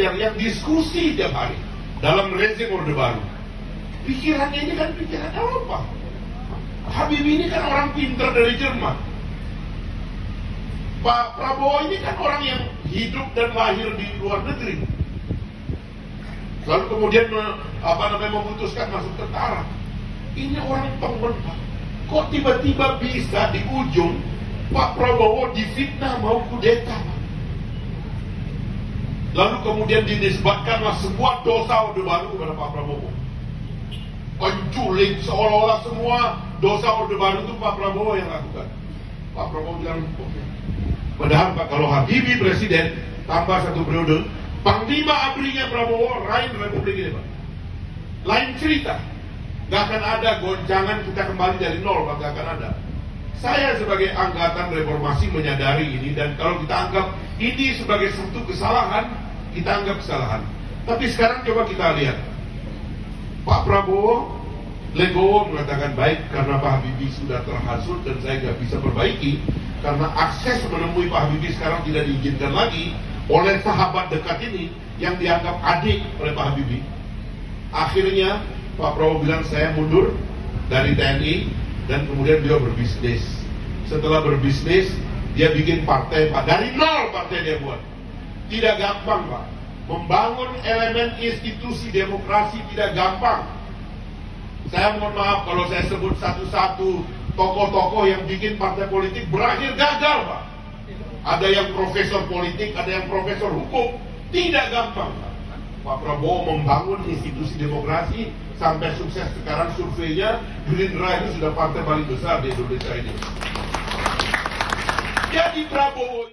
militer yang diskusi tiap hari dalam rezim Orde Baru. Pikirannya ini kan pikiran Eropa. Habibie ini kan orang pintar dari Jerman. Pak Prabowo ini kan orang yang hidup dan lahir di luar negeri. Lalu kemudian memutuskan masuk tentara. Ini orang pemberontak. Kok tiba-tiba bisa di ujung Pak Prabowo difitnah mau kudeta? Lalu kemudian dinisbatkanlah sebuah dosa Orde Baru kepada Pak Prabowo. Penculik, seolah-olah semua dosa Orde Baru itu Pak Prabowo yang lakukan. Pak Prabowo bilang, padahal Pak, kalau Habibie presiden tambah satu periode, Panglima ABRI-nya Prabowo lain Republik ini, Pak. Lain cerita. Gak akan ada goncangan kita kembali dari nol, Pak. Gak akan ada. Saya sebagai angkatan reformasi menyadari ini, dan kalau kita anggap ini sebagai satu kesalahan, kita anggap kesalahan. Tapi sekarang coba kita lihat. Pak Prabowo legowo mengatakan baik karena Pak Habibie sudah terhasut dan saya nggak bisa perbaiki, karena akses menemui Pak Habibie sekarang tidak diizinkan lagi oleh sahabat dekat ini yang dianggap adik oleh Pak Habibie. Akhirnya Pak Prabowo bilang saya mundur dari TNI dan kemudian beliau berbisnis. Setelah berbisnis dia bikin partai, Pak, dari nol partai dia buat. Tidak gampang, Pak. Membangun elemen institusi demokrasi tidak gampang. Saya mohon maaf kalau saya sebut satu-satu tokoh-tokoh yang bikin partai politik berakhir gagal, Pak. Ada yang profesor politik, ada yang profesor hukum. Tidak gampang, Pak. Pak Prabowo membangun institusi demokrasi sampai sukses. Sekarang surveinya Gerindra itu sudah partai paling besar di Indonesia ini. Jadi Prabowo